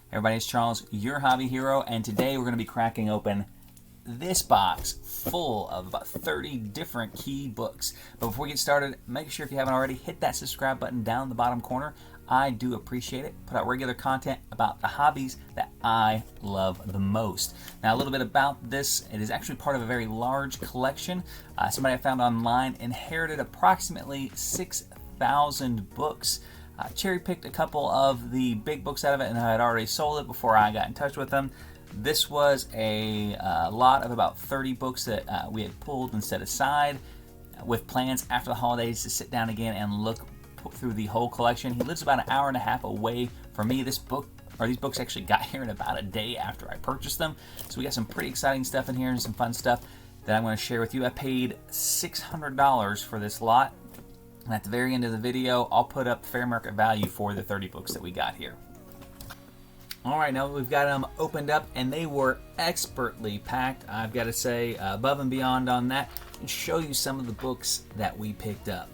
Everybody, it's Charles, your hobby hero, and today we're going to be cracking open this box full of about 30 different key books. But before we get started, make sure if you haven't already, hit that subscribe button down in the bottom corner. I do appreciate it. Put out regular content about the hobbies that I love the most. Now, a little bit about this. It is actually part of a very large collection. Somebody I found online inherited approximately 6,000 books. Cherry-picked a couple of the big books out of it, and I had already sold it before I got in touch with them. This was a lot of about 30 books that we had pulled and set aside with plans after the holidays to sit down again and look through the whole collection. He lives about an hour and a half away from me. These books actually got here in about a day after I purchased them. So we got some pretty exciting stuff in here and some fun stuff that I'm going to share with you. I paid $600 for this lot. And at the very end of the video, I'll put up fair market value for the 30 books that we got here. All right, now we've got them opened up, and they were expertly packed. I've got to say, above and beyond on that, and show you some of the books that we picked up.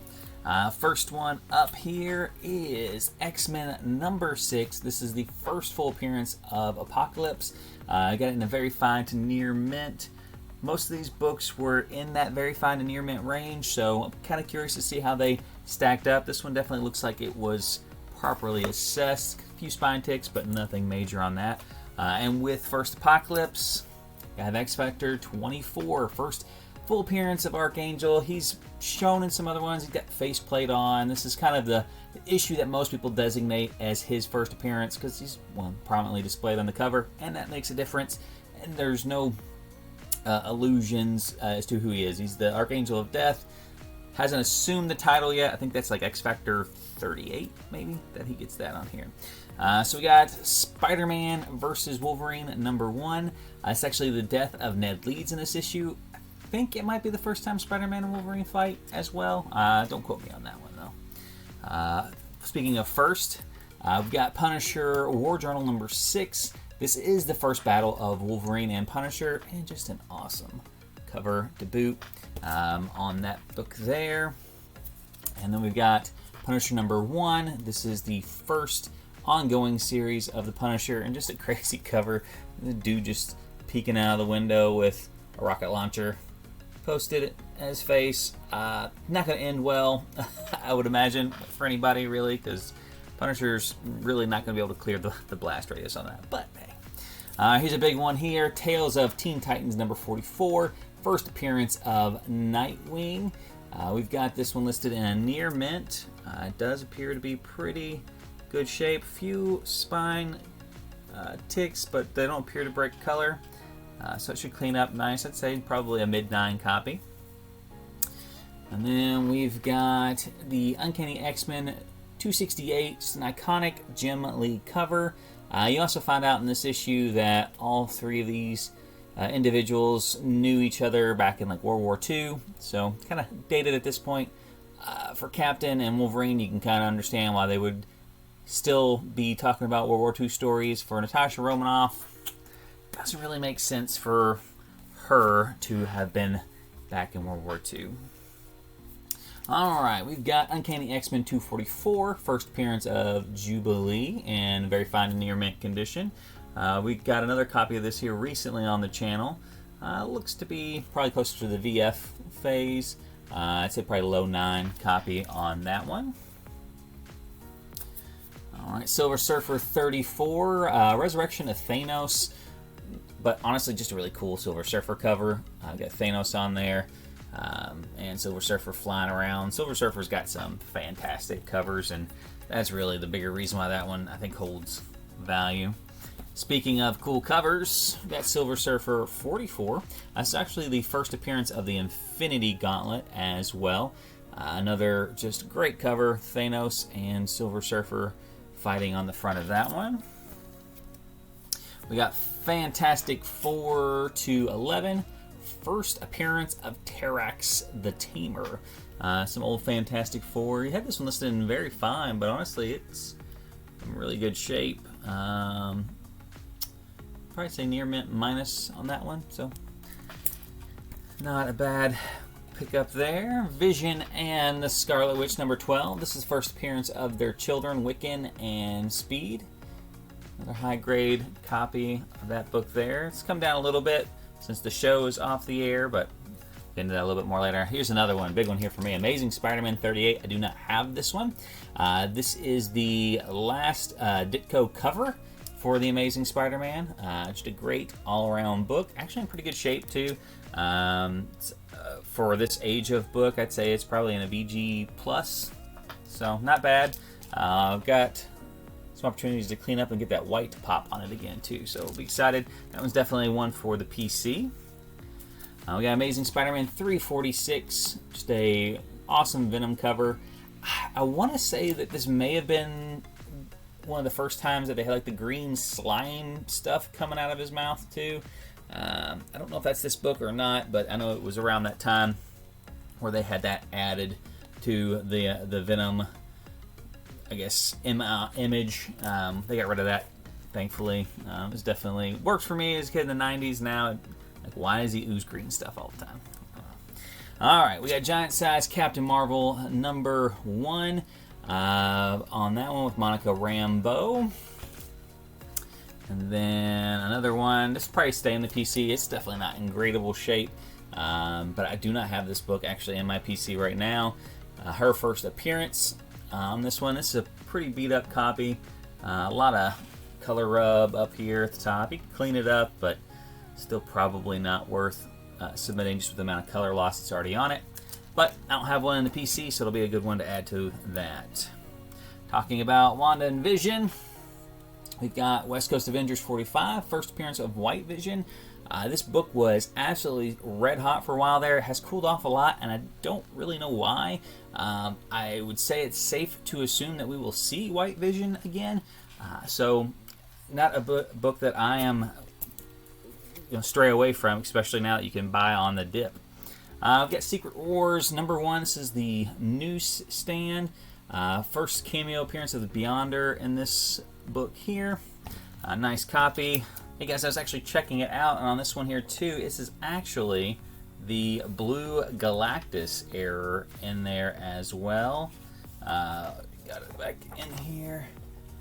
First one up here is X-Men number 6. This is the first full appearance of Apocalypse. I got it in a very fine to near mint. Most of these books were in that very fine to near mint range, so I'm kind of curious to see how they stacked up. This one definitely looks like it was properly assessed. A few spine ticks, but nothing major on that. And with First Apocalypse, I have Spector 24, first full appearance of Archangel. He's shown in some other ones. He's got faceplate on. This is kind of the issue that most people designate as his first appearance because he's prominently displayed on the cover, and that makes a difference. And there's no illusions as to who he is. He's the Archangel of Death. Hasn't assumed the title yet. I think that's like X Factor 38, maybe, that he gets that on here. So we got Spider-Man versus Wolverine number 1. It's actually the death of Ned Leeds in this issue. I think it might be the first time Spider-Man and Wolverine fight as well. Don't quote me on that one, though. Speaking of first, we've got Punisher War Journal number 6. This is the first battle of Wolverine and Punisher, and just an awesome cover to boot on that book there. And then we've got Punisher number 1. This is the first ongoing series of the Punisher, and just a crazy cover. The dude just peeking out of the window with a rocket launcher posted at his face. Not going to end well, I would imagine, for anybody really, because Punisher's really not going to be able to clear the blast radius on that. But hey, here's a big one here. Tales of Teen Titans number 44. First appearance of Nightwing. We've got this one listed in a near mint. It does appear to be pretty good shape. Few spine ticks, but they don't appear to break color. So it should clean up nice. I'd say probably a mid-9 copy. And then we've got the Uncanny X-Men 268, just an iconic Jim Lee cover. You also find out in this issue that all three of these individuals knew each other back in like World War II, so kind of dated at this point. For Captain and Wolverine, you can kind of understand why they would still be talking about World War II stories. For Natasha Romanoff, it doesn't really make sense for her to have been back in World War II. Alright, we've got Uncanny X-Men 244, first appearance of Jubilee, in very fine and near mint condition. We got another copy of this here recently on the channel. Looks to be probably closer to the VF phase. I'd say probably low 9 copy on that one. Alright, Silver Surfer 34, Resurrection of Thanos. But honestly, just a really cool Silver Surfer cover. Got Thanos on there. And Silver Surfer flying around. Silver Surfer's got some fantastic covers, and that's really the bigger reason why that one, I think, holds value. Speaking of cool covers, we got Silver Surfer 44. That's actually the first appearance of the Infinity Gauntlet as well. Another just great cover, Thanos and Silver Surfer fighting on the front of that one. We got Fantastic Four to 11. First appearance of Terrax the Tamer. Some old Fantastic Four. You had this one listed in very fine, but honestly, it's in really good shape. Probably say near mint minus on that one, so not a bad pick up there. Vision and the Scarlet Witch number 12. This is the first appearance of their children, Wiccan and Speed. Another high-grade copy of that book there. It's come down a little bit since the show is off the air, but we'll get into that a little bit more later. Here's another one, big one here for me. Amazing Spider-Man 38. I do not have this one. This is the last Ditko cover for the Amazing Spider-Man. Just a great all-around book. Actually in pretty good shape, too. For this age of book, I'd say it's probably in a VG+, so not bad. I've got some opportunities to clean up and get that white pop on it again too, so we'll be excited. That one's definitely one for the PC. We got Amazing Spider-Man 346, just a awesome Venom cover. I want to say that this may have been one of the first times that they had like the green slime stuff coming out of his mouth too. I don't know if that's this book or not, but I know it was around that time where they had that added to the Venom, I guess, image. They got rid of that, thankfully. It's definitely worked for me as a kid in the 90s. Now, like, why does he ooze green stuff all the time? All right, we got Giant Size Captain Marvel #1 on that one with Monica Rambeau. And then another one, this will probably stay in the PC. It's definitely not in gradable shape, but I do not have this book actually in my PC right now. Her first appearance on this one. This is a pretty beat up copy. A lot of color rub up here at the top. You can clean it up, but still probably not worth submitting just with the amount of color loss that's already on it. But I don't have one in the PC, so it'll be a good one to add to that. Talking about Wanda and Vision, we've got West Coast Avengers 45, first appearance of White Vision. This book was absolutely red hot for a while there. It has cooled off a lot, and I don't really know why. I would say it's safe to assume that we will see White Vision again. So not a book that I am stray away from, especially now that you can buy on the dip. I've got Secret Wars #1. This is the newsstand. First cameo appearance of the Beyonder in this book here. Nice copy. Hey guys, I was actually checking it out, and on this one here too, this is actually the Blue Galactus error in there as well. Got it back in here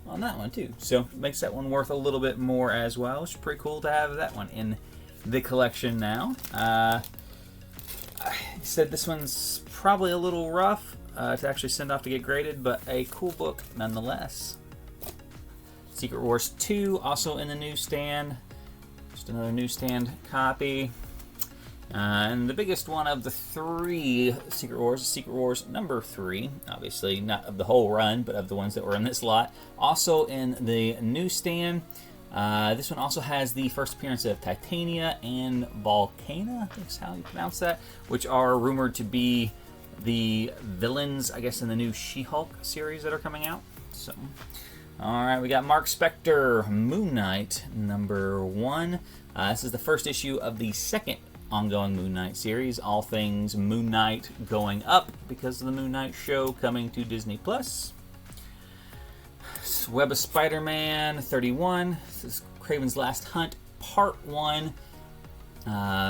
on that one too, so makes that one worth a little bit more as well. It's pretty cool to have that one in the collection now. I said this one's probably a little rough to actually send off to get graded, but a cool book nonetheless. Secret Wars 2, also in the newsstand. Just another newsstand copy. And the biggest one of the 3 Secret Wars is Secret Wars #3. Obviously, not of the whole run, but of the ones that were in this lot. Also in the newsstand. This one also has the first appearance of Titania and Volcana, I think is how you pronounce that, which are rumored to be the villains, I guess, in the new She-Hulk series that are coming out. So, all right, we got Mark Spector, Moon Knight #1. This is the first issue of the second ongoing Moon Knight series. All things Moon Knight going up because of the Moon Knight show coming to Disney+. Web of Spider-Man 31. This is Craven's Last Hunt, Part 1.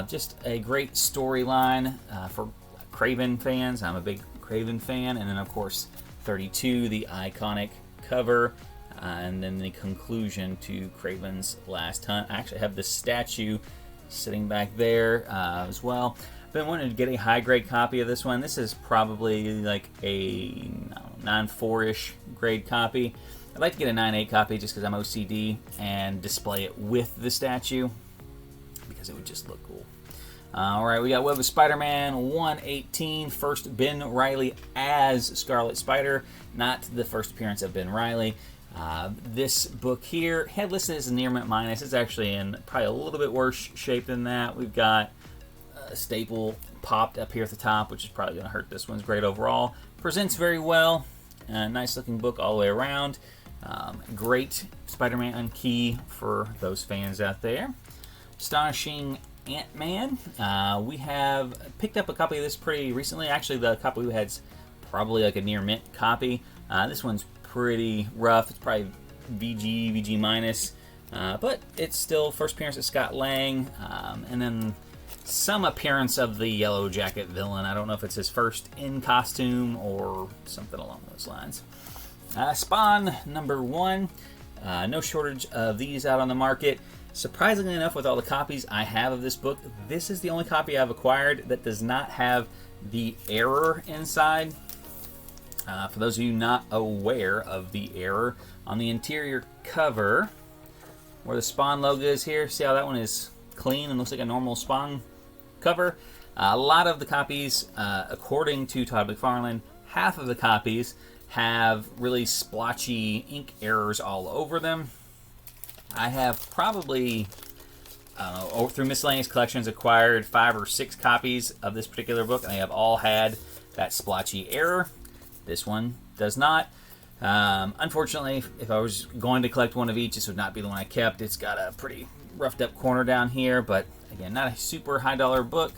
Just a great storyline for Craven fans. I'm a big Craven fan. And then, of course, 32, the iconic cover. And then the conclusion to Craven's Last Hunt. I actually have the statue sitting back there as well. I've been wanting to get a high-grade copy of this one. This is probably like a 9.4-ish grade copy. I'd like to get a 9.8 copy just because I'm OCD and display it with the statue because it would just look cool. All right, we got Web of Spider-Man 118, first Ben Reilly as Scarlet Spider, not the first appearance of Ben Reilly. This book here, had listed as a near mint minus. It's actually in probably a little bit worse shape than that. We've got a staple popped up here at the top, which is probably going to hurt this one's grade overall. Presents very well. Nice looking book all the way around. Great Spider-Man key for those fans out there. Astonishing Ant-Man. We have picked up a copy of this pretty recently. Actually, the copy we had's probably like a near mint copy. This one's pretty rough. It's probably VG minus, but it's still first appearance of Scott Lang, and then some appearance of the Yellow Jacket villain. I don't know if it's his first in costume or something along those lines. Spawn #1. No shortage of these out on the market. Surprisingly enough, with all the copies I have of this book, this is the only copy I've acquired that does not have the error inside. For those of you not aware of the error, on the interior cover, where the Spawn logo is here, see how that one is clean and looks like a normal Spawn cover? A lot of the copies, according to Todd McFarlane, half of the copies have really splotchy ink errors all over them. I have probably, through miscellaneous collections, acquired 5 or 6 copies of this particular book, and they have all had that splotchy error. This one does not. Unfortunately, if I was going to collect one of each, this would not be the one I kept. It's got a pretty roughed up corner down here, but again, not a super high dollar book,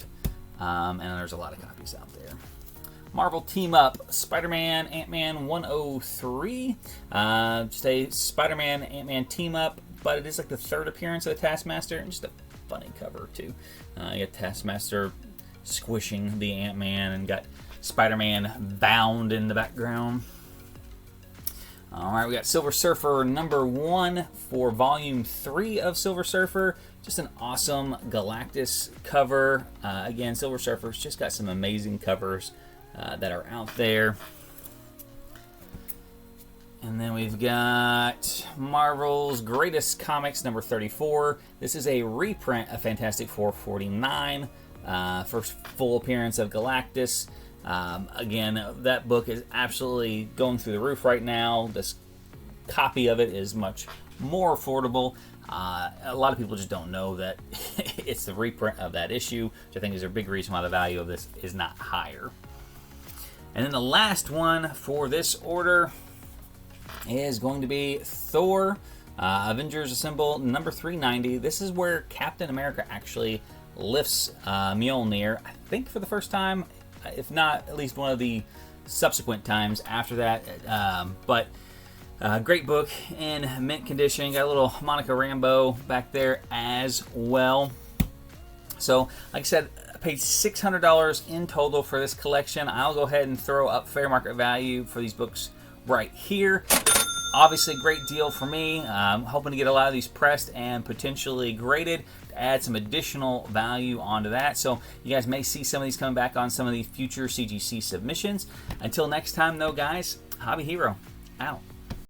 and there's a lot of copies out there. Marvel Team Up, Spider-Man, Ant-Man 103. Just a Spider-Man, Ant-Man Team Up, but it is like the 3rd appearance of the Taskmaster, and just a funny cover too. You got Taskmaster squishing the Ant-Man, and got Spider-Man bound in the background. Alright, we got Silver Surfer #1 for Volume 3 of Silver Surfer. Just an awesome Galactus cover. Again, Silver Surfer's just got some amazing covers that are out there. And then we've got Marvel's Greatest Comics #34. This is a reprint of Fantastic Four 49. First full appearance of Galactus. Again, that book is absolutely going through the roof right now. This copy of it is much more affordable. A lot of people just don't know that it's the reprint of that issue, which I think is a big reason why the value of this is not higher. And then the last one for this order is going to be Thor, Avengers Assemble #390. This is where Captain America actually lifts Mjolnir, I think for the first time, if not at least one of the subsequent times after that. But great book in mint condition. Got a little Monica Rambeau back there as well. So, like I said, I paid $600 in total for this collection. I'll go ahead and throw up fair market value for these books right here. Obviously, great deal for me. I'm hoping to get a lot of these pressed and potentially graded to add some additional value onto that. So you guys may see some of these coming back on some of the future CGC submissions. Until next time, though, guys, Hobby Hero out.